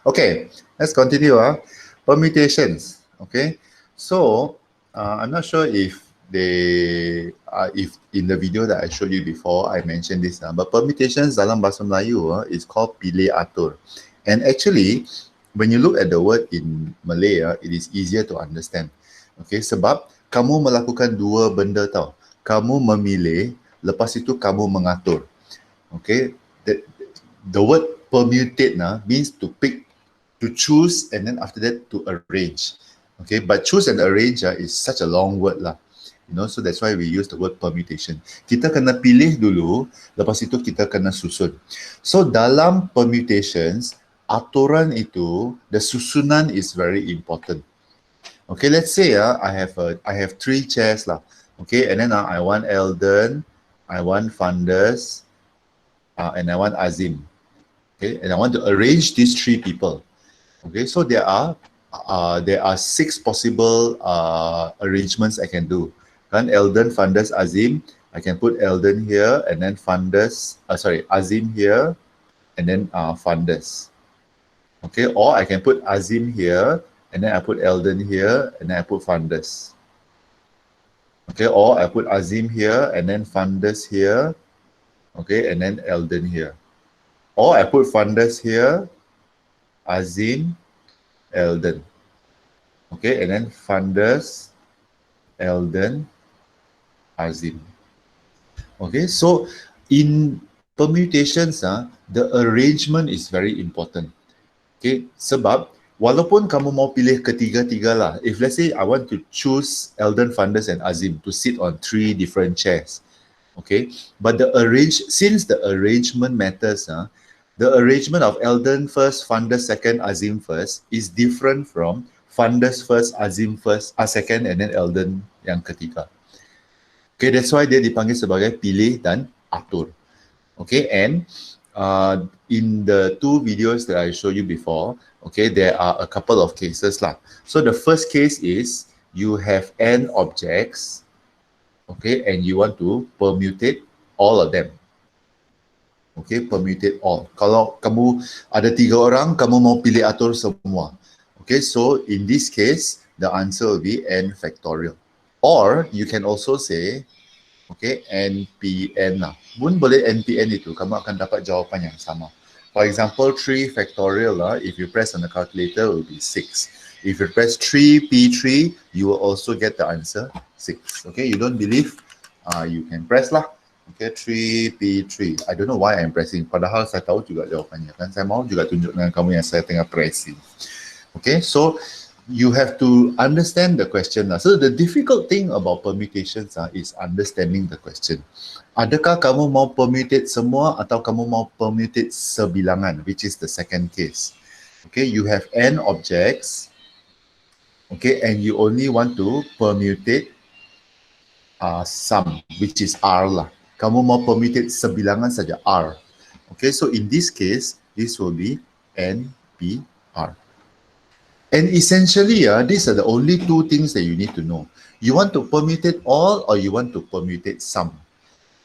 Okay, let's continue. Permutations. Okay, so I'm not sure if if in the video that I showed you before I mentioned this, but permutations dalam bahasa Melayu is called pilih atur, and actually when you look at the word in Malay, it is easier to understand. Okay, sebab kamu melakukan dua benda tau. Kamu memilih, lepas itu kamu mengatur. Okay, the word permutate means to pick, to choose, and then after that to arrange. Okay, but choose and arrange is such a long word lah. You know, so that's why we use the word permutation. Kita kena pilih dulu, lepas itu kita kena susun. So dalam permutations, aturan itu, the susunan is very important. Okay, let's say I have 3 chairs lah. Okay, and then I want Eldon, I want Funders, and I want Azim. Okay, and I want to arrange these 3 people. Okay, so there are 6 possible arrangements I can do. Kan Eldon, Funders, Azim. I can put Eldon here and then Funders. Azim here and then Funders. Okay, or I can put Azim here and then I put Eldon here and then I put Funders. Okay, or I put Azim here and then Funders here. Okay, and then Eldon here. Or I put Funders here, Azim, Eldon. Okay, and then Funders, Eldon, Azim. Okay, so in permutations, the arrangement is very important. Okay, sebab walaupun kamu mau pilih ketiga-tiga lah, if let's say I want to choose Eldon, Funders, and Azim to sit on 3 different chairs, okay, but since the arrangement matters, the arrangement of Eldon first, Funders second, Azim first is different from Funders first, Azim first, second, and then Eldon yang ketiga. Okay, that's why dia dipanggil sebagai pilih dan atur. Okay, and in the 2 videos that I showed you before, okay, there are a couple of cases lah. So the first case is you have n objects, okay, and you want to permutate all of them. Okay, permutate all. Kalau kamu ada 3 orang, kamu mau pilih atur semua. Okay, so in this case, the answer will be n factorial. Or you can also say, okay, NPN lah. Pun boleh NPN itu, kamu akan dapat jawapan yang sama. For example, 3 factorial lah, if you press on the calculator, it will be 6. If you press 3P3, you will also get the answer 6. Okay, you don't believe, you can press lah. Okay, 3P3. I don't know why I'm pressing, padahal saya tahu juga jawapannya. Kan saya mau juga tunjuk dengan kamu yang saya tengah pressing. Okay, so you have to understand the question. So the difficult thing about permutations is understanding the question. Adakah kamu mau permutate semua atau kamu mau permutate sebilangan, which is the second case. Okay, you have n objects, okay, and you only want to permutate sum, which is r lah. Kamu mau permutate sebilangan saja r. Okay, so in this case, this will be NPR. And essentially, these are the only 2 things that you need to know. You want to permutate all or you want to permutate some.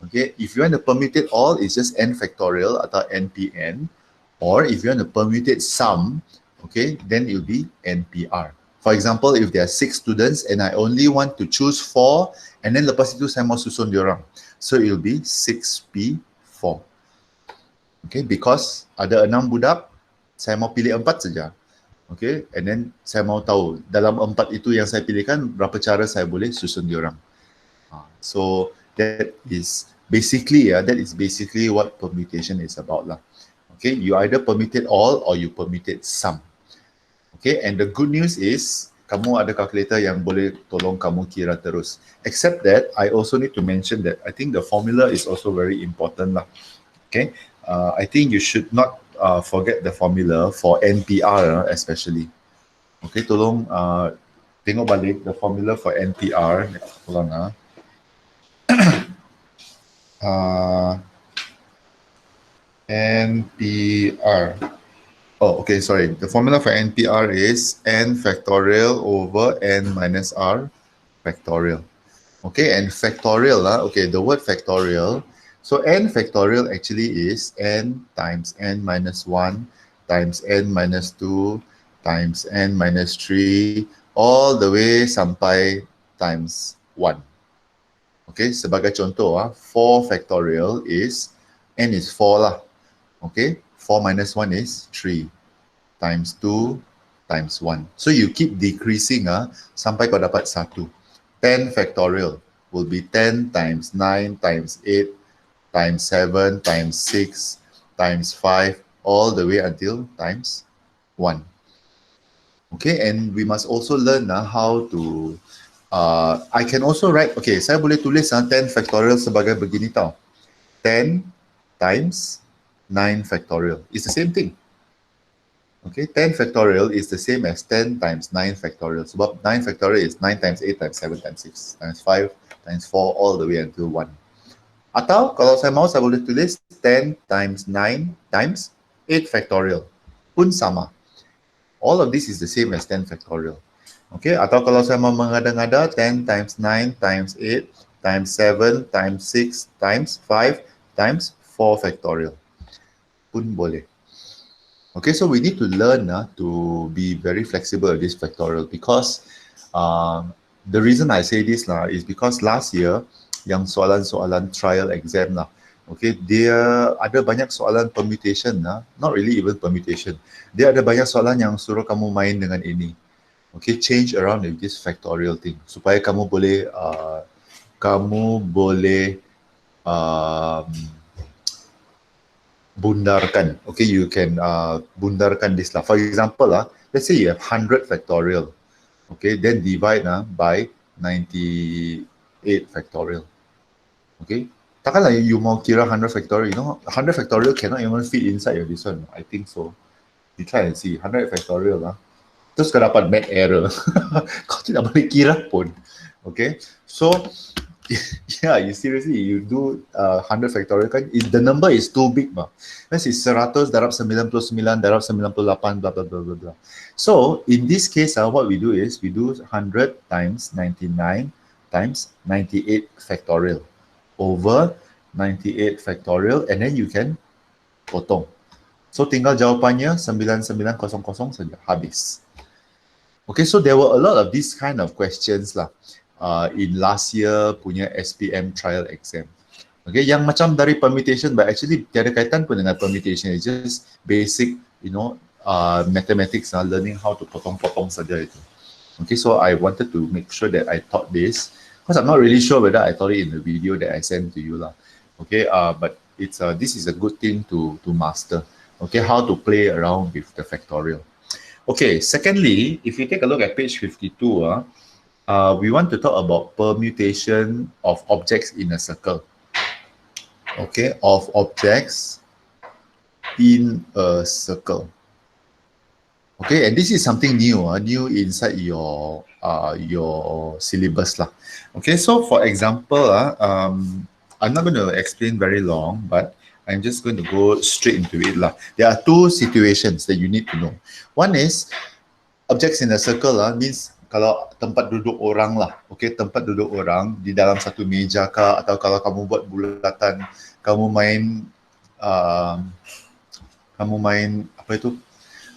Okay, if you want to permutate all, it's just n factorial atau NPN. Or if you want to permutate some, okay, then it will be NPR. For example, if there are 6 students and I only want to choose 4, and then lepas itu saya mau susun diorang. So it will be 6P4. Okay, because ada 6 budak, saya mau pilih 4 saja. Okay, and then saya mau tahu dalam 4 itu yang saya pilihkan berapa cara saya boleh susun diorang. So that is basically what permutation is about lah. Okay, you either permutate all or you permutate some. Okay, and the good news is kamu ada calculator yang boleh tolong kamu kira terus. Except that I also need to mention that I think the formula is also very important lah. Okay, I think you should not forget the formula for NPR especially. Okay, tolong tengok balik the formula for NPR. Hold on. NPR. Oh, okay, sorry. The formula for NPR is n factorial over n minus r factorial. Okay, and factorial, okay, the word factorial. So n factorial actually is n times n minus 1 times n minus 2 times n minus 3 all the way sampai times 1. Okay, sebagai contoh, 4 factorial is, n is 4 lah. Okay, 4 minus 1 is 3 times 2 times 1. So you keep decreasing sampai kau dapat 1. 10 factorial will be 10 times 9 times 8 times 7 times 6 times 5 all the way until times 1. Okay, and we must also learn how to I can also write, okay, saya boleh tulis 10 factorial sebagai begini tau. 10 times 9 factorial. It's the same thing. Okay, 10 factorial is the same as 10 times 9 factorial. Sebab 9 factorial is 9 times 8 times 7 times 6 times 5 times 4 all the way until 1. Atau kalau saya mau, saya boleh tulis 10 times 9 times 8 factorial. Pun sama. All of this is the same as 10 factorial. Okay, atau kalau saya mau mengada-ngada 10 times 9 times 8 times 7 times 6 times 5 times 4 factorial. Pun boleh. Okay, so we need to learn to be very flexible with this factorial because the reason I say this is because last year yang soalan-soalan trial exam okay, dia ada banyak soalan permutation not really even permutation. Dia ada banyak soalan yang suruh kamu main dengan ini. Okay, change around with this factorial thing supaya kamu boleh bundarkan. Okay, you can bundarkan this lah. For example let's say you have 100 factorial. Okay, then divide by 98 factorial. Okay, takkanlah you mau kira 100 factorial, 100 factorial cannot even fit inside your this one. I think so. You try and see 100 factorial terus kau dapat math error. Kau tidak boleh kira pun. Okay, so yeah, you seriously, you do 100 factorial kan, the number is too big This is 100 darab 99 darab 98 blah blah blah blah blah. So in this case what we do is we do 100 times 99 times 98 factorial over 98 factorial, and then you can potong. So tinggal jawapannya 9900 saja, habis. Okay, so there were a lot of these kind of questions in last year punya SPM trial exam. Okay, yang macam dari permutation, but actually tiada kaitan pun dengan permutation. It's just basic, mathematics, learning how to potong-potong saja itu. Okay, so I wanted to make sure that I taught this because I'm not really sure whether I taught it in the video that I sent to you Okay, but it's this is a good thing to master. Okay, how to play around with the factorial. Okay, secondly, if you take a look at page 52, we want to talk about permutation of objects in a circle. Okay, of objects in a circle. Okay, and this is something new, new inside your syllabus Okay, so for example, I'm not going to explain very long, but I'm just going to go straight into it There are two situations that you need to know. One is objects in a circle means kalau tempat duduk orang okay, tempat duduk orang di dalam satu meja atau kalau kamu buat bulatan, kamu main apa itu?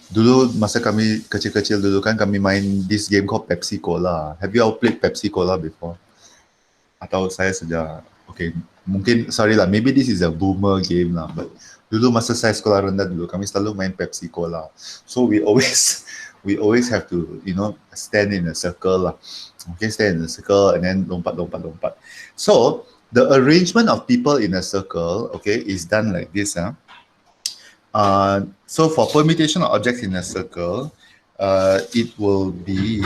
Dulu masa kami kecil-kecil dulu kan kami main this game called Pepsi Cola. Have you all played Pepsi Cola before? Atau saya saja? Okay, mungkin sorry maybe this is a boomer game but dulu masa saya sekolah rendah dulu kami selalu main Pepsi Cola. So we always have to stand in a circle Okay, stand in a circle and then lompat. So the arrangement of people in a circle, okay, is done like this so for permutation of objects in a circle, it will be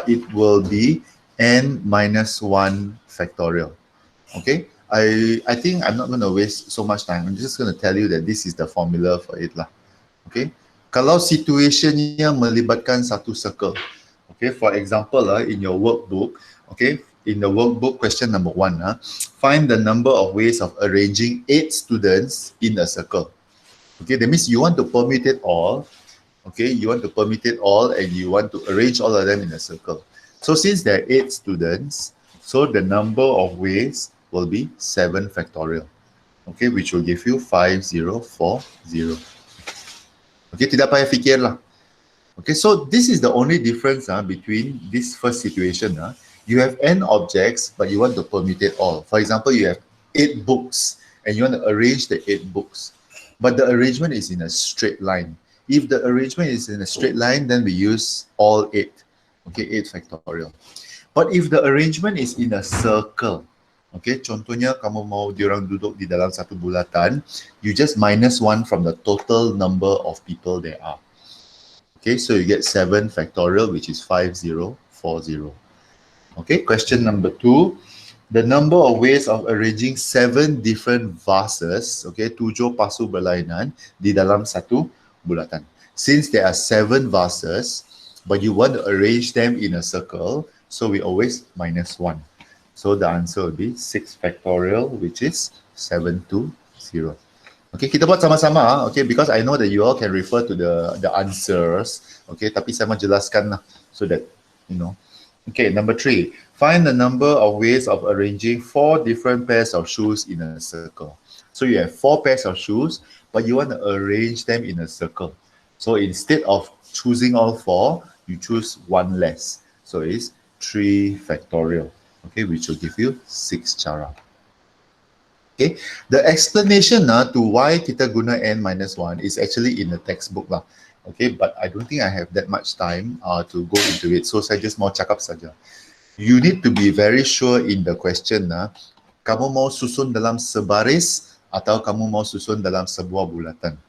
it will be n minus 1 factorial. Okay, I think I'm not going to waste so much time. I'm just going to tell you that this is the formula for it Okay, kalau situationnya melibatkan satu circle. Okay, for example in your workbook, okay, in the workbook question number 1, find the number of ways of arranging 8 students in a circle. Okay, that means you want to permutate all. Okay, you want to permutate all and you want to arrange all of them in a circle. So since there are 8 students, so the number of ways will be 7 factorial. okay, which will give you 5040. Okay, tidak payah fikir lah. Okay, so this is the only difference between this first situation. You have n objects, but you want to permutate all. For example, you have 8 books, and you want to arrange the 8 books. But the arrangement is in a straight line. If the arrangement is in a straight line, then we use all 8. Okay, 8 factorial. But if the arrangement is in a circle, okay, contohnya kamu mau diorang duduk di dalam satu bulatan, you just minus 1 from the total number of people there are. Okay, so you get 7 factorial, which is 5040. Okay, question number 2. The number of ways of arranging 7 different vases, okay, 7 pasu berlainan di dalam satu bulatan. Since there are 7 vases, but you want to arrange them in a circle, so we always minus 1. So the answer will be 6 factorial, which is 720. Okay, kita buat sama-sama, okay, because I know that you all can refer to the answers, okay, tapi saya mau jelaskan lah, so that, you know. Okay, number 3, find the number of ways of arranging 4 different pairs of shoes in a circle. So you have 4 pairs of shoes, but you want to arrange them in a circle. So instead of choosing all 4, you choose 1 less. So it's 3 factorial, okay, which will give you 6 cara. Okay, the explanation to why kita guna n minus 1 is actually in the textbook lah. Okay, but I don't think I have that much time to go into it. So saya just mau cakap saja. You need to be very sure in the question. Kamu mau susun dalam sebaris atau kamu mau susun dalam sebuah bulatan.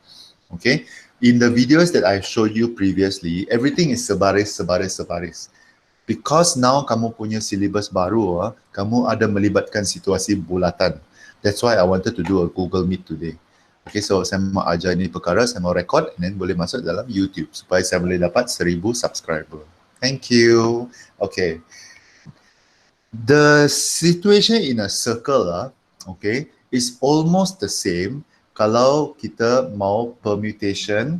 Okay, in the videos that I showed you previously, everything is sebaris, sebaris, sebaris. Because now kamu punya syllabus baru, kamu ada melibatkan situasi bulatan. That's why I wanted to do a Google Meet today. Okay, so saya mau ajar ni perkara, saya mau record, and then boleh masuk dalam YouTube supaya saya boleh dapat 1000 subscriber. Thank you. Okay. The situation in a circle, okay, is almost the same kalau kita mau permutation,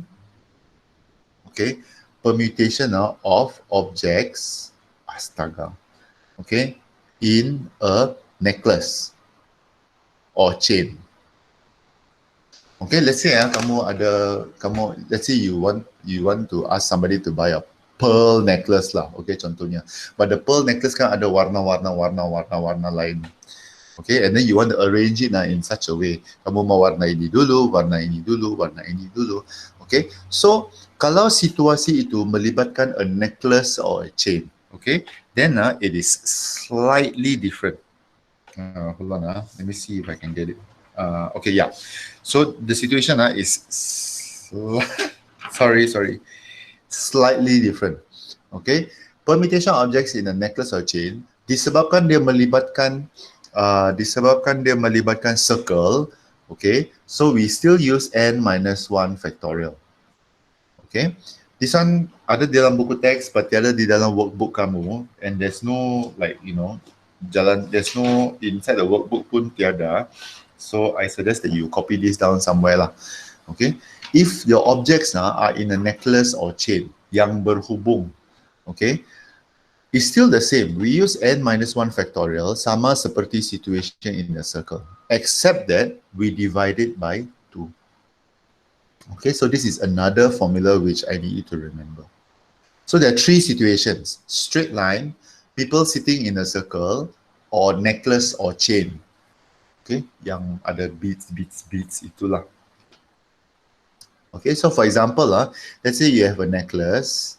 okay, permutation of objects, astaga, okay, in a necklace or chain. Okay, let's say let's say you want to ask somebody to buy a pearl necklace lah, okay, contohnya. But the pearl necklace kan ada warna lain. Okay, and then you want to arrange it in such a way. Kamu mau warna ini dulu, warna ini dulu, warna ini dulu. Okay, so kalau situasi itu melibatkan a necklace or a chain, okay, then it is slightly different. Hold on, let me see if I can get it. Okay, yeah. So the situation is slightly different. Okay, permutation objects in a necklace or chain disebabkan dia melibatkan circle. Okay, so we still use n minus 1 factorial. Okay, this one ada di dalam buku teks, but tiada di dalam workbook kamu, and there's no like, you know, there's no inside the workbook pun tiada. So I suggest that you copy this down somewhere lah. Okay, if your objects are in a necklace or chain yang berhubung, okay, it's still the same. We use n minus 1 factorial sama seperti situation in a circle, except that we divide it by 2. Okay, so this is another formula which I need you to remember. So there are 3 situations: straight line, people sitting in a circle, or necklace or chain. Okay, yang ada beads itulah. Okay, so for example, let's say you have a necklace.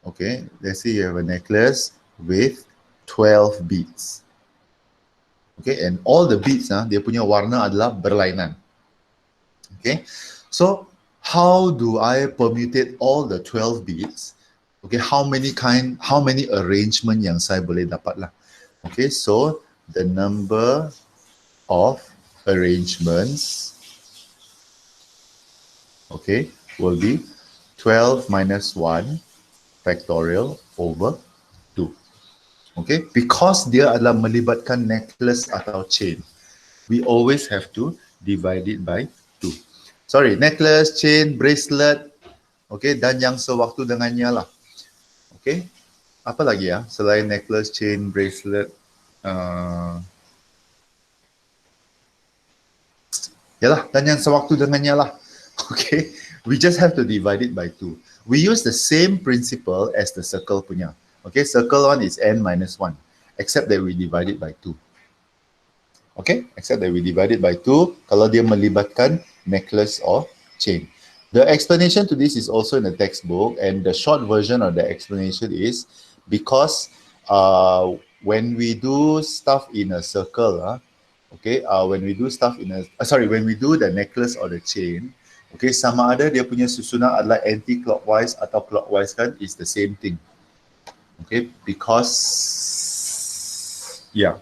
Okay, let's say you have a necklace with 12 beads. Okay, and all the beads, dia punya warna adalah berlainan. Okay, so how do I permutate all the 12 beads? Okay, how many arrangement yang saya boleh dapat lah. Okay, so the number of arrangements, okay, will be 12 minus 1 factorial over 2. Okay, because dia adalah melibatkan necklace atau chain, we always have to divide it by 2. Sorry, necklace, chain, bracelet, okay, dan yang sewaktu dengannya lah. Okay, apa lagi selain necklace, chain, bracelet? Yalah, dan yang sewaktu dengannya lah. Okay, we just have to divide it by 2. We use the same principle as the circle punya. Okay, circle one is n minus 1, except that we divide it by 2. Okay, except that we divide it by 2 kalau dia melibatkan necklace or chain. The explanation to this is also in the textbook, and the short version of the explanation is because when we do stuff in a circle, okay, when we do stuff in a, when we do the necklace or the chain, okay, sama ada dia punya susunan adalah anti-clockwise atau clockwise kan, is the same thing. Okay, because, yeah.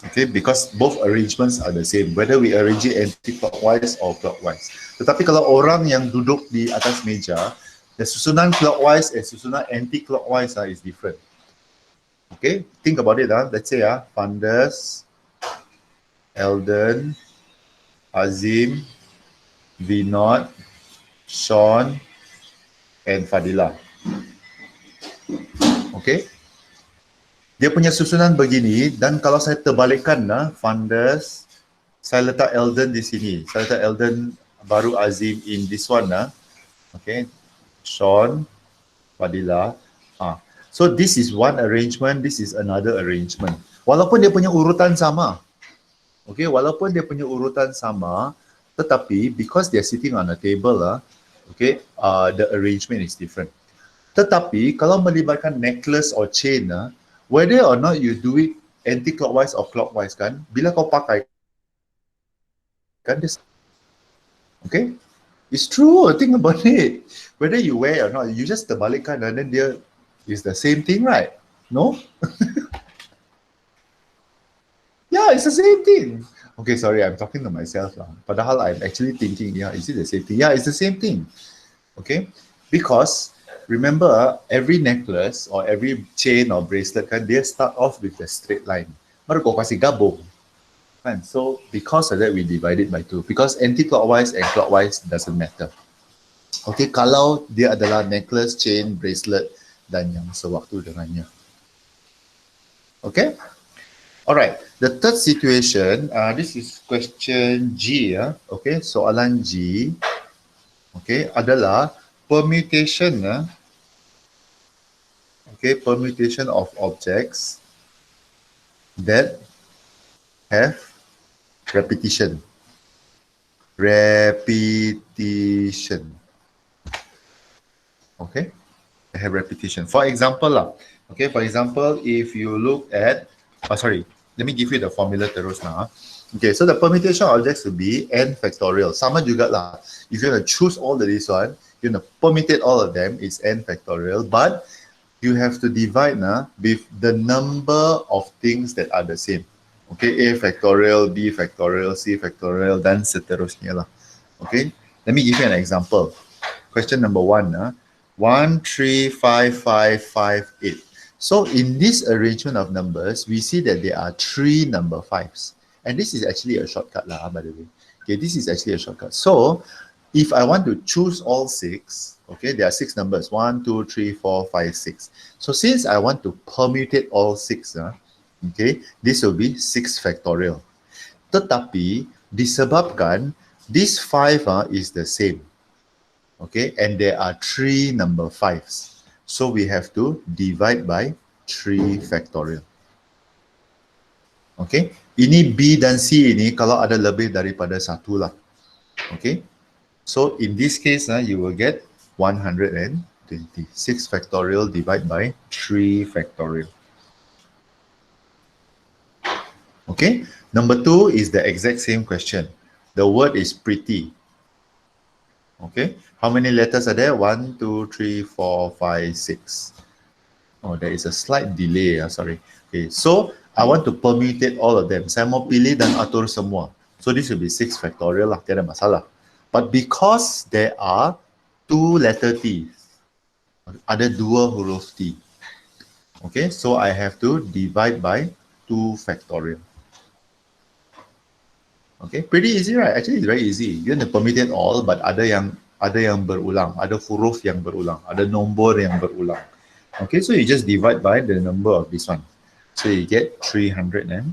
Okay, because both arrangements are the same, whether we arrange it anti-clockwise or clockwise. Tetapi kalau orang yang duduk di atas meja, the susunan clockwise and susunan anti-clockwise is different. Okay, think about it. Let's say Fandas, Eldon, Azim, Vinod, Sean, and Fadila. Okay, dia punya susunan begini, dan kalau saya terbalikkan Fandas, saya letak Eldon di sini, saya letak Eldon baru Azim in this one okay, Sean, Fadila. So this is one arrangement, this is another arrangement. Walaupun dia punya urutan sama, okay, walaupun dia punya urutan sama, tetapi because they're sitting on a table okay, the arrangement is different. Tetapi kalau melibatkan necklace or chain whether or not you do it anti-clockwise or clockwise kan, bila kau pakai kan dia, okay, it's true, think about it, whether you wear or not, you just terbalikkan and then dia is the same thing, right? No? Yeah, it's the same thing. Okay, sorry, I'm talking to myself padahal I'm actually thinking, yeah, is it the same thing? Yeah, it's the same thing. Okay, because remember, every necklace or every chain or bracelet kan, dia start off with a straight line. Baru kau kasih gabung. Kan? So because of that, we divide it by 2. Because anti-clockwise and clockwise doesn't matter. Okay, kalau dia adalah necklace, chain, bracelet, dan yang sewaktu dengannya. Okay? Alright, the third situation, this is question G. Okay, soalan G. Okay, adalah permutation. Okay, permutation of objects that have repetition. Repetition. Okay, they have repetition. For example, okay, for example, if you look at, let me give you the formula terus now. Okay, so the permutation of objects will be n factorial. Sama juga lah. If you're going to choose all of this one, you're going to permutate all of them, it's n factorial, but you have to divide with the number of things that are the same. Okay, A factorial, B factorial, C factorial, dan seterusnya lah. Okay, let me give you an example. Question number 1. 1, 3, 5, 5, 5, 8. So in this arrangement of numbers, we see that there are 3 number 5s. And this is actually a shortcut lah, by the way. Okay, this is actually a shortcut. So if I want to choose all 6, okay, there are 6 numbers, 1, 2, 3, 4, 5, 6. So since I want to permutate all 6, okay, this will be 6 factorial. Tetapi disebabkan this 5 is the same, okay, and there are 3 number 5s. So we have to divide by 3 factorial. Okay, ini B dan C ini kalau ada lebih daripada 1 lah. Okay, so in this case, you will get 120. 6 factorial divided by 3 factorial. Okay, number 2 is the exact same question. The word is pretty. Okay, how many letters are there? 1, 2, 3, 4, 5, 6. Oh, there is a slight delay. Sorry. Okay, so I want to permutate all of them. Saya mau pilih dan atur semua. So this will be 6 factorial lah, tiada masalah. But because there are 2 letter T, ada 2 huruf T. Okay, so I have to divide by 2 factorial. Okay, pretty easy, right? Actually, it's very easy. You want to permutate all, but ada yang berulang, ada huruf yang berulang, ada nombor yang berulang. Okay, so you just divide by the number of this one. So you get 360.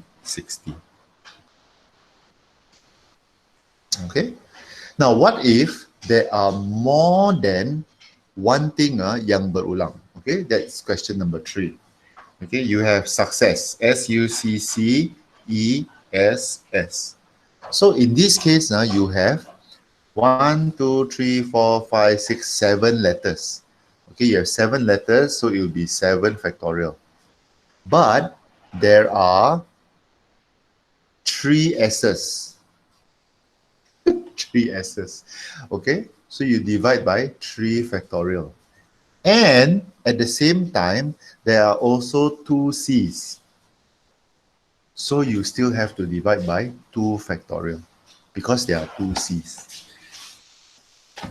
Okay. Now, what if there are more than one thing yang berulang? Okay, that's question number 3. Okay, you have success, SUCCESS. So in this case, you have 1, 2, 3, 4, 5, 6, 7 letters. Okay, you have 7 letters, so it will be 7 factorial. But there are 3 S's. 3 S's. Okay, so you divide by 3 factorial. And at the same time, there are also 2 C's. So you still have to divide by 2 factorial because there are 2 C's.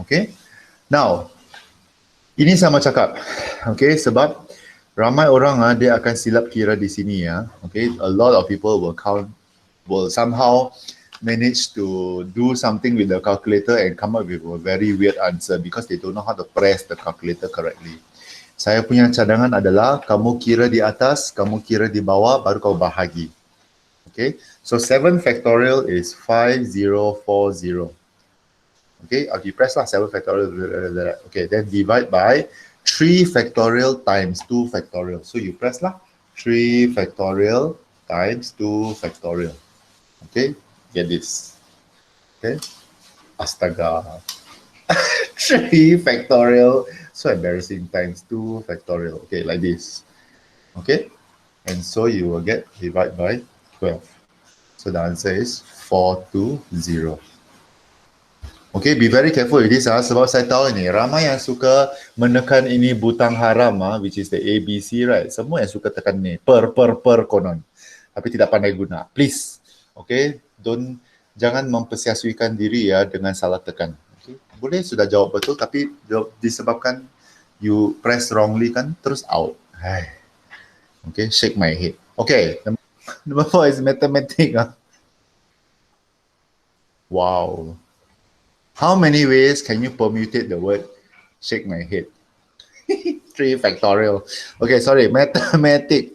Okay. Now, ini sama cakap. Okay, sebab ramai orang dia akan silap kira di sini ya. Okay, a lot of people will somehow manage to do something with the calculator and come up with a very weird answer because they don't know how to press the calculator correctly. Saya punya cadangan adalah kamu kira di atas, kamu kira di bawah, baru kau bahagi. Okay, so 7 factorial is 5040. Okay, you press lah 7 factorial. Okay, then divide by 3 factorial times 2 factorial. So you press lah 3 factorial times 2 factorial. Okay, get this. Okay, astaga. 3 factorial, so embarrassing, times 2 factorial. Okay, like this. Okay, and so you will get divide by 12. So the answer is 420. Okay, be very careful with this sebab saya tahu ni ramai yang suka menekan ini butang haram which is the ABC, right? Semua yang suka tekan ni per konon. Tapi tidak pandai guna. Please, okay, jangan mempersiasuikan diri ya dengan salah tekan. Okay? Boleh sudah jawab betul tapi disebabkan you press wrongly kan terus out. Okay, shake my head. Okay, number 4 is mathematics. Wow. How many ways can you permutate the word shake my head? 3 factorial. Okay, sorry, mathematic.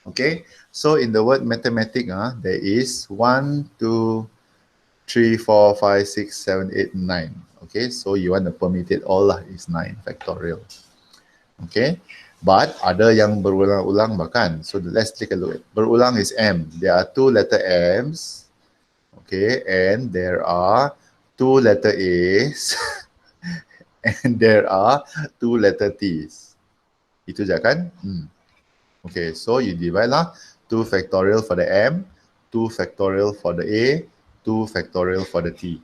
Okay, so in the word mathematic, there is 1, 2, 3, 4, 5, 6, 7, 8, 9. Okay, so you want to permutate all is 9 factorial. Okay, but ada yang berulang-ulang bahkan. So let's take a look. Berulang is M. There are 2 letter M's. Okay, and there are 2 letter A's and there are 2 letter T's. Itu je kan? Okay, so you divide lah 2 factorial for the M, 2 factorial for the A, 2 factorial for the T.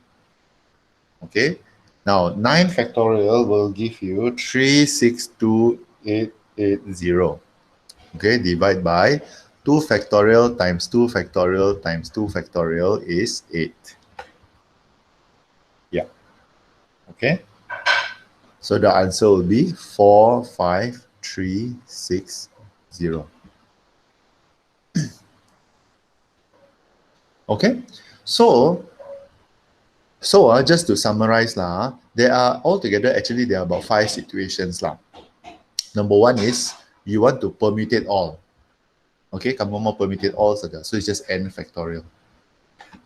Okay, now 9 factorial will give you 362880. Okay, divide by 2 factorial times 2 factorial times 2 factorial is 8. Yeah. Okay. So the answer will be 45360. Okay. So just to summarize there are altogether actually there are about 5 situations Number 1 is you want to permutate all. Okay, kamu mau permutate all saja. So it's just n factorial.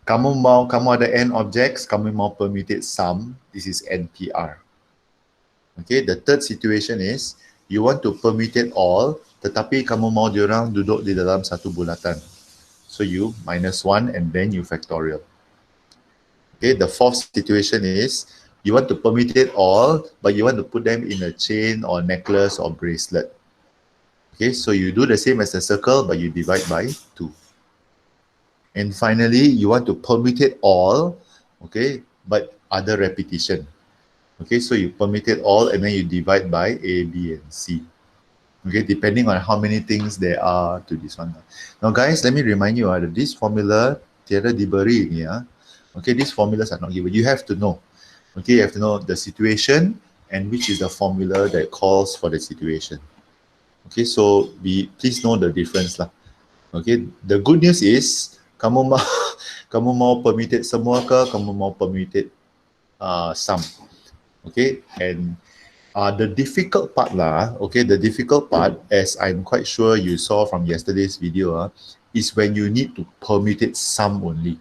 Kamu ada n objects, kamu mau permutate sum, this is NPR. Okay, the third situation is you want to permutate all, tetapi kamu mau diorang duduk di dalam satu bulatan. So you -1 and then you factorial. Okay, the fourth situation is you want to permutate all, but you want to put them in a chain or necklace or bracelet. Okay, so you do the same as the circle, but you divide by 2. And finally, you want to permutate all, okay, but other repetition. Okay, so you permutate all and then you divide by A, B, and C. Okay, depending on how many things there are to this one. Now guys, let me remind you that this formula tiada diberi ni Okay, these formulas are not given. You have to know. Okay, you have to know the situation and which is the formula that calls for the situation. Okay, so please know the difference Okay, the good news is kamu mau permutate semua ke, kamu mau permutate sum. Okay, and the difficult part okay, the difficult part, as I'm quite sure you saw from yesterday's video, is when you need to permutate sum only.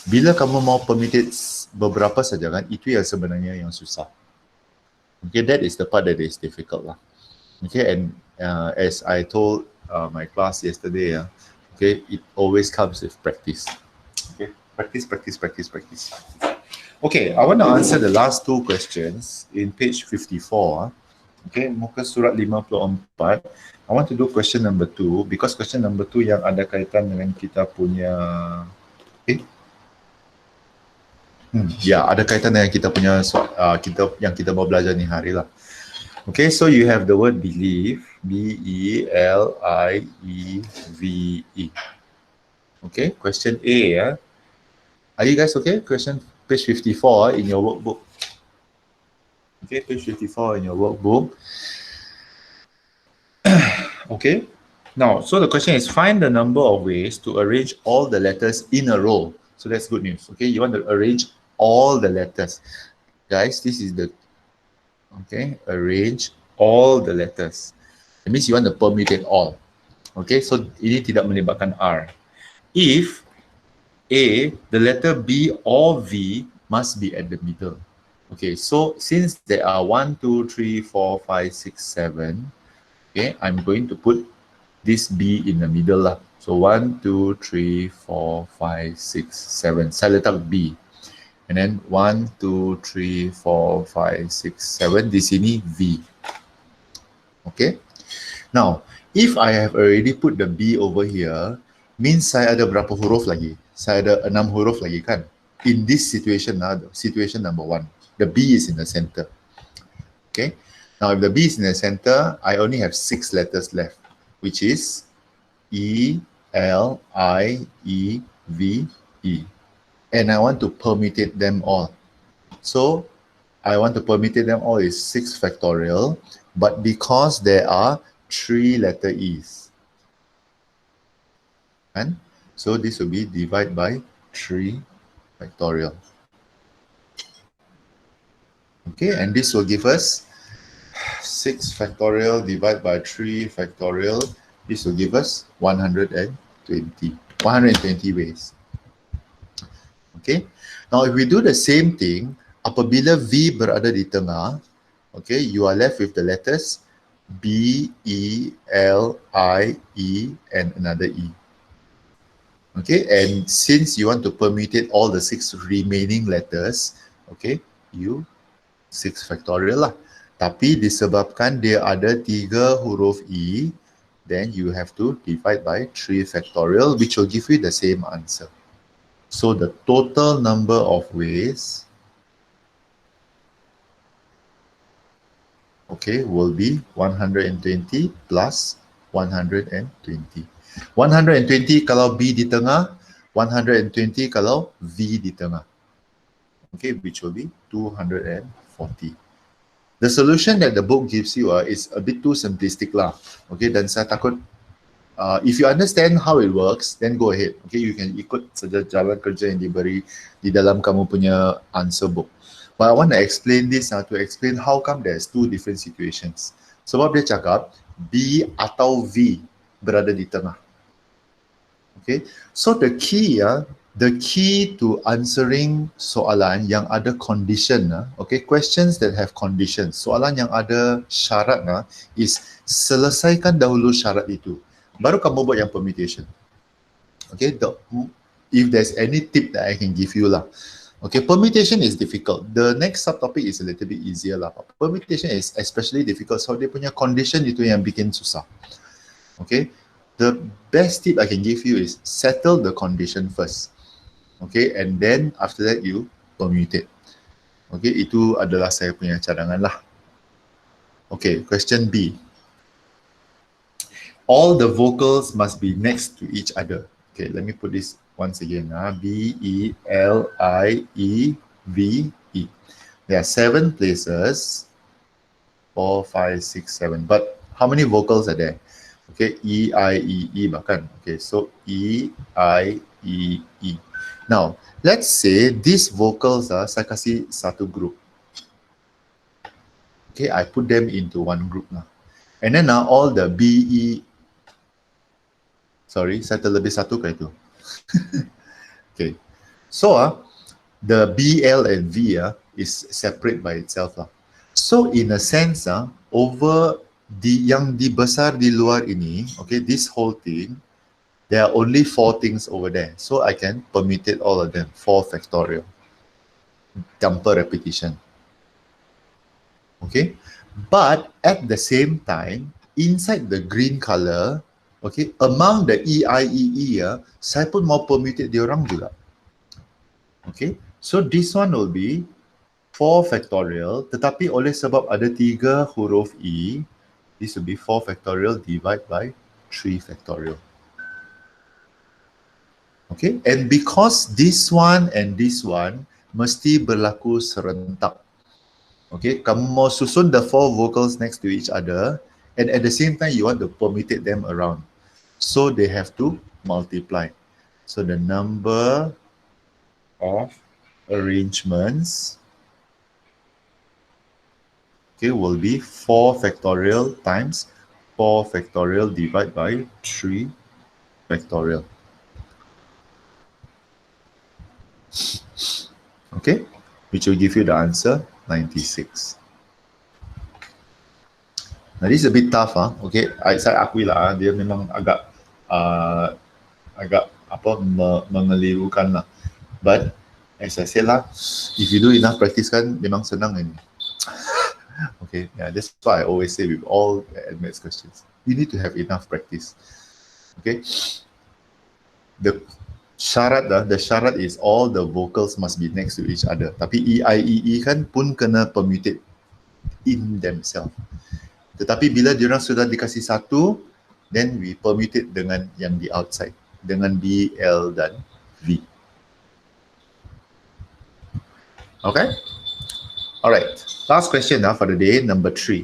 Bila kamu mau permutate beberapa saja kan, itu yang sebenarnya yang susah. Okay, that is the part that is difficult lah. Okay, and as I told my class yesterday, okay, it always comes with practice. Okay, practice, practice, practice, practice. Okay, I want to answer the last two questions in page 54. Okay, muka surat 54. I want to do question number 2 because question number 2 yang ada kaitan dengan kita punya ya, ada kaitan dengan kita punya yang kita mau belajar ni hari lah. Okay, so you have the word believe, B-E-L-I-E-V-E. Okay, question A. Are you guys okay? Question page 54 in your workbook. Okay, page 54 in your workbook. Okay, now, so the question is find the number of ways to arrange all the letters in a row. So that's good news. Okay, you want to arrange all the letters. Guys, this is the, okay, arrange all the letters. It means you want to permutate all. Okay, so ini tidak melibatkan R. If A, the letter B or V must be at the middle. Okay, so since there are 1, 2, 3, 4, 5, 6, 7, okay, I'm going to put this B in the middle lah. So 1, 2, 3, 4, 5, 6, 7. Saya letak B. And then 1, 2, 3, 4, 5, 6, 7. Di sini V. Okay. Now, if I have already put the B over here, means saya ada berapa huruf lagi? Saya ada 6 huruf lagi kan? In this situation, situation number 1, the B is in the center. Okay. Now, if the B is in the center, I only have 6 letters left, which is E, L, I, E, V, E. And I want to permutate them all. So I want to permutate them all is 6 factorial, but because there are 3 letter E's. And so this will be divided by 3 factorial. Okay, and this will give us 6 factorial divided by 3 factorial. This will give us 120 ways. Okay, now if we do the same thing, apabila V berada di tengah, okay, you are left with the letters B, E, L, I, E, and another E. Okay, and since you want to permutate all the 6 remaining letters, okay, you 6 factorial lah. Tapi disebabkan dia ada 3 huruf E, then you have to divide by 3 factorial, which will give you the same answer. So the total number of ways, okay, will be 120 plus 120. 120 kalau B di tengah, 120 kalau V di tengah. Okay, which will be 240. The solution that the book gives you is a bit too simplistic lah. Okay, dan saya takut if you understand how it works, then go ahead. Okay, you can ikut saja jalan kerja yang diberi di dalam kamu punya answer book. But I want to explain this to explain how come there's 2 different situations. Sebab dia cakap B atau V berada di tengah. Okay, so the key to answering soalan yang ada condition, okay, questions that have conditions, soalan yang ada syarat is selesaikan dahulu syarat itu. Baru kamu buat yang permutation. Okay, if there's any tip that I can give you lah. Okay, permutation is difficult. The next subtopic is a little bit easier lah. Permutation is especially difficult, so dia punya condition itu yang bikin susah. Okay, the best tip I can give you is settle the condition first. Okay, and then after that you permutate. Okay, itu adalah saya punya cadangan lah. Okay, question B. All the vocals must be next to each other. Okay, let me put this once again. B, E, L, I, E, V, E. There are 7 places. 4, 5, 6, 7. But how many vocals are there? Okay, E, I, E, E bahkan. Okay, so E, I, E, E. Now, let's say these vocals saya kasih satu group. Okay, I put them into one group now. And then now all the B, E, sorry, saya terlebih satu ke itu? Okay. So the B, L, and V is separate by itself lah. So in a sense over yang di besar di luar ini, okay, this whole thing, there are only 4 things over there. So I can permutate all of them, 4 factorial. Jumper repetition. Okay, but at the same time, inside the green color, okay, among the E, I, E, saya pun mau permutate diorang juga. Okay, so this one will be 4 factorial, tetapi oleh sebab ada 3 huruf E, this will be 4 factorial divided by 3 factorial. Okay, and because this one and this one mesti berlaku serentak. Okay, kamu mau susun the 4 vocals next to each other, and at the same time you want to permutate them around. So they have to multiply. So the number of arrangements, okay, will be 4 factorial times 4 factorial divided by 3 factorial. Okay, which will give you the answer 96. Now this is a bit tough, okay. Saya akui lah, dia memang agak mengelirukan lah. But as I said lah, if you do enough practice kan, memang senang ini. Okay, yeah, that's why I always say with all advanced questions, you need to have enough practice. Okay, the syarat is all the vocals must be next to each other. Tapi E, I, E kan pun kena permutate in themselves. Tetapi bila diorang sudah dikasih satu, then we permutate dengan yang di outside, dengan B, L dan V. Okay? Alright, last question for the day, number 3.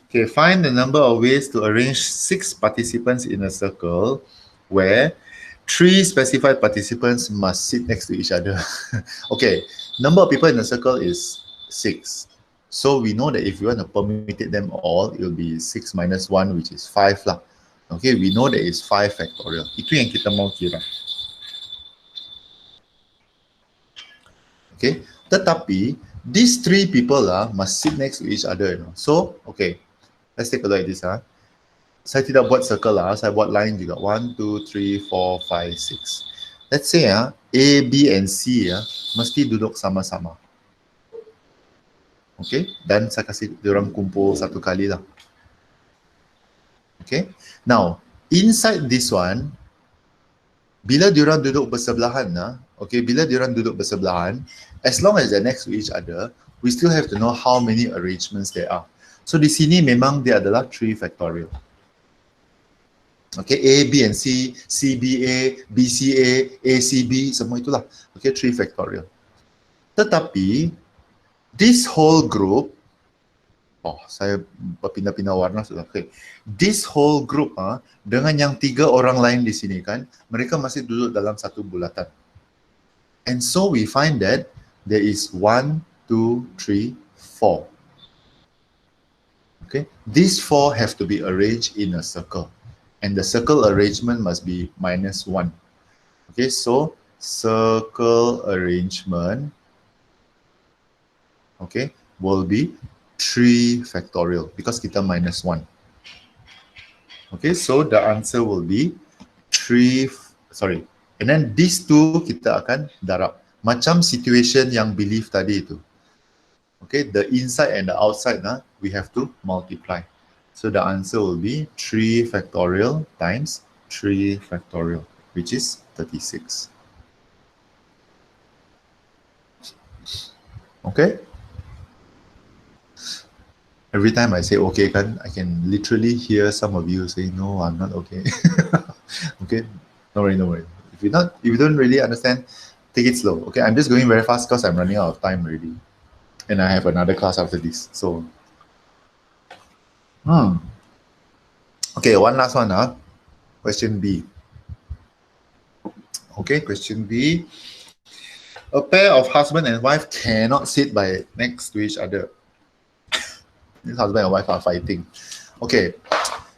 Okay, find the number of ways to arrange 6 participants in a circle where 3 specified participants must sit next to each other. Okay, number of people in the circle is 6. So we know that if you want to permutate them all, it will be 6 minus 1, which is 5 lah. Okay, we know that it's 5 factorial. Itu yang kita mau kira. Okay, tetapi these 3 people must sit next to each other. You know? So, okay, let's take a look at this. Saya tidak buat circle lah, saya buat line juga. 1, 2, 3, 4, 5, 6. Let's say A, B, and C mesti duduk sama-sama. Okay, dan saya kasih diorang kumpul satu kali lah. Okay, now inside this one, bila diorang duduk bersebelahan, okay, bila diorang duduk bersebelahan, as long as they're next to each other, we still have to know how many arrangements there are. So di sini memang dia adalah 3 factorial. Okay, A, B, and C, C, B, A, B, C, A, C, B, semua itulah. Okay, 3 factorial. Tetapi, this whole group, saya berpindah-pindah warna sudah. Okay, this whole group dengan yang 3 orang lain di sini kan, mereka masih duduk dalam satu bulatan. And so we find that there is 1, 2, 3, 4. Okay, these 4 have to be arranged in a circle. And the circle arrangement must be minus 1. Okay, so circle arrangement, okay, will be 3 factorial because kita minus 1. Okay, so the answer will be 3, sorry. And then these 2 kita akan darab. Macam situation yang belief tadi itu. Okay, the inside and the outside, we have to multiply. So the answer will be 3 factorial times 3 factorial, which is 36. Okay? Every time I say okay, I can literally hear some of you say, no, I'm not okay. Okay? Don't worry, don't worry. If you don't really understand, take it slow. Okay, I'm just going very fast because I'm running out of time already. And I have another class after this. So okay, one last one. Question B. Okay, question B. A pair of husband and wife cannot sit by next to each other. This husband and wife are fighting. Okay,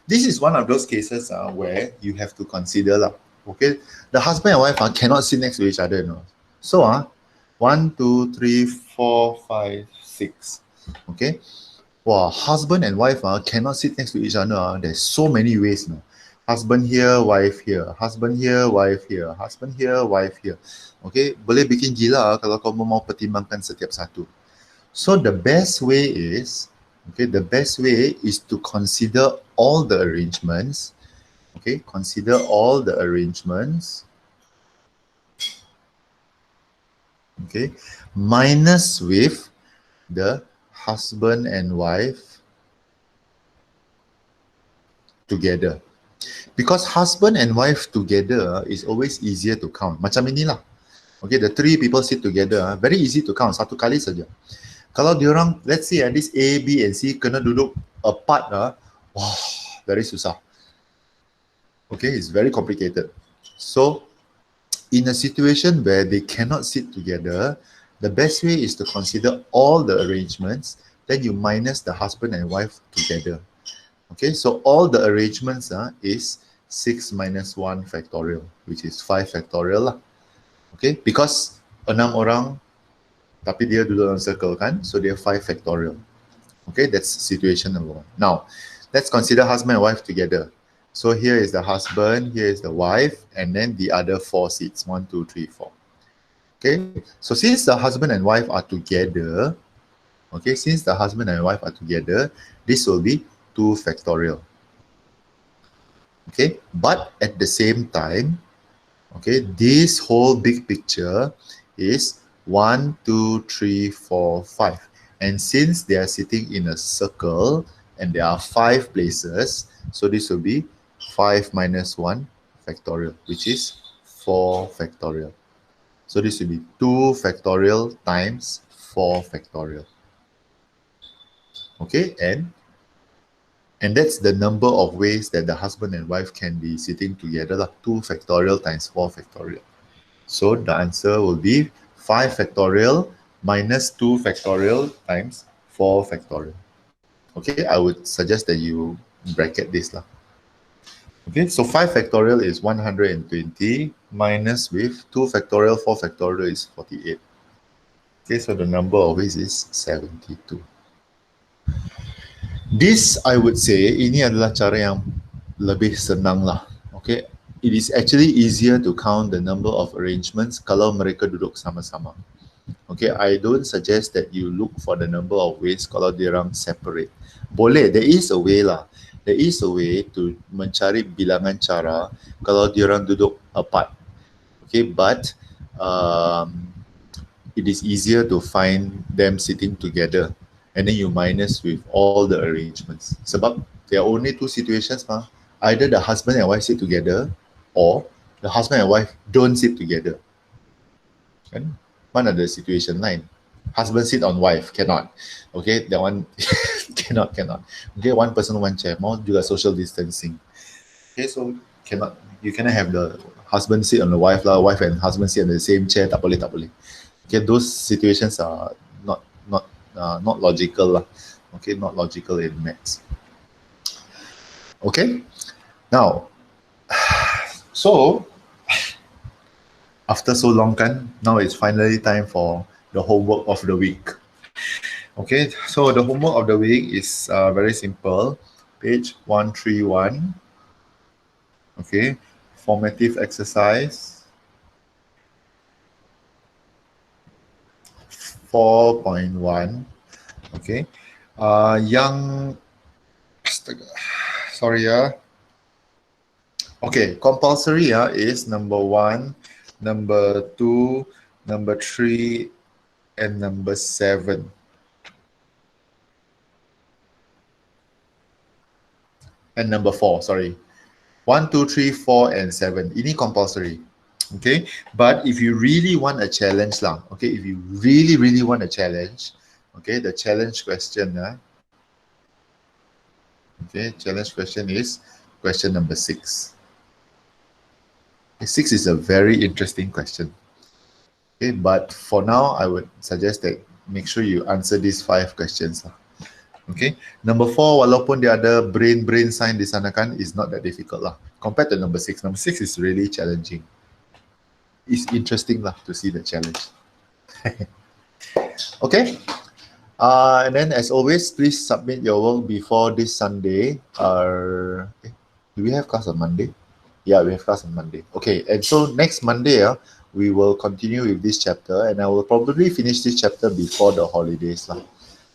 this is one of those cases where you have to consider. Okay, the husband and wife cannot sit next to each other. No? So 1, 2, 3, 4, 5, 6. Okay. Wow, husband and wife cannot sit next to each other. There's so many ways. Husband here, wife here. Husband here, wife here. Husband here, wife here. Okay, boleh bikin gila kalau kamu mau pertimbangkan setiap satu. So the best way is, to consider all the arrangements. Okay, consider all the arrangements. Okay, minus with the husband and wife together. Because husband and wife together is always easier to count. Macam inilah. Okay, the three people sit together, very easy to count. Satu kali saja. Kalau diorang, let's say this A, B and C kena duduk apart, wah, very susah. Okay, it's very complicated. So, in a situation where they cannot sit together, the best way is to consider all the arrangements, then you minus the husband and wife together. Okay, so all the arrangements is 6 minus 1 factorial, which is 5 factorial lah. Okay, because 6 orang, tapi dia duduk dalam circle kan, so dia 5 factorial. Okay, that's situation number 1. Now, let's consider husband and wife together. So here is the husband, here is the wife, and then the other 4 seats, 1, 2, 3, 4. Okay, so since the husband and wife are together, this will be 2 factorial. Okay, but at the same time, okay, this whole big picture is 1, 2, 3, 4, 5. And since they are sitting in a circle and there are 5 places, so this will be 5 minus 1 factorial, which is 4 factorial. So this will be 2 factorial times 4 factorial. Okay, and that's the number of ways that the husband and wife can be sitting together, 2 factorial times 4 factorial. So the answer will be 5 factorial minus 2 factorial times 4 factorial. Okay, I would suggest that you bracket this lah. Okay, so 5 factorial is 120 minus with 2 factorial, 4 factorial is 48. Okay, so the number of ways is 72. This, I would say, ini adalah cara yang lebih senang lah. Okay, it is actually easier to count the number of arrangements kalau mereka duduk sama-sama. Okay, I don't suggest that you look for the number of ways kalau diorang separate. Boleh, there is a way lah. There is a way to mencari bilangan cara kalau diorang duduk apart. Okay, but it is easier to find them sitting together. And then you minus with all the arrangements. Sebab there are only 2 situations. Either the husband and wife sit together or the husband and wife don't sit together. Kan? Mana ada situation lain? Husband sit on wife, cannot. Okay, that one cannot. Okay, one person, one chair. Mau juga social distancing. Okay, so cannot. You cannot have the husband sit on the wife lah, wife and husband sit on the same chair. Tak boleh. Okay, those situations are not logical lah. Okay, not logical in maths. Okay, now, so after so long kan, now it's finally time for the homework of the week. Okay, so the homework of the week is very simple. Page 131. Okay, formative exercise 4.1. Okay, okay, compulsory is number 1, number 2, number 3, and number 7. And number 4, sorry. 1, 2, 3, 4, and 7. Ini compulsory. Okay, but if you really want a challenge lah, okay, if you really want a challenge, okay, the challenge question okay, challenge question is question number 6. Okay, 6 is a very interesting question. Okay, but for now, I would suggest that make sure you answer these 5 questions lah. Okay, number 4, walaupun dia ada brain sign di sana kan, is not that difficult lah. Compared to number 6, number 6 is really challenging. it's interesting lah to see the challenge. Okay. And then as always, please submit your work before this Sunday. Do we have class on Monday? Yeah, we have class on Monday. Okay, and so next Monday, we will continue with this chapter, and I will probably finish this chapter before the holidays lah.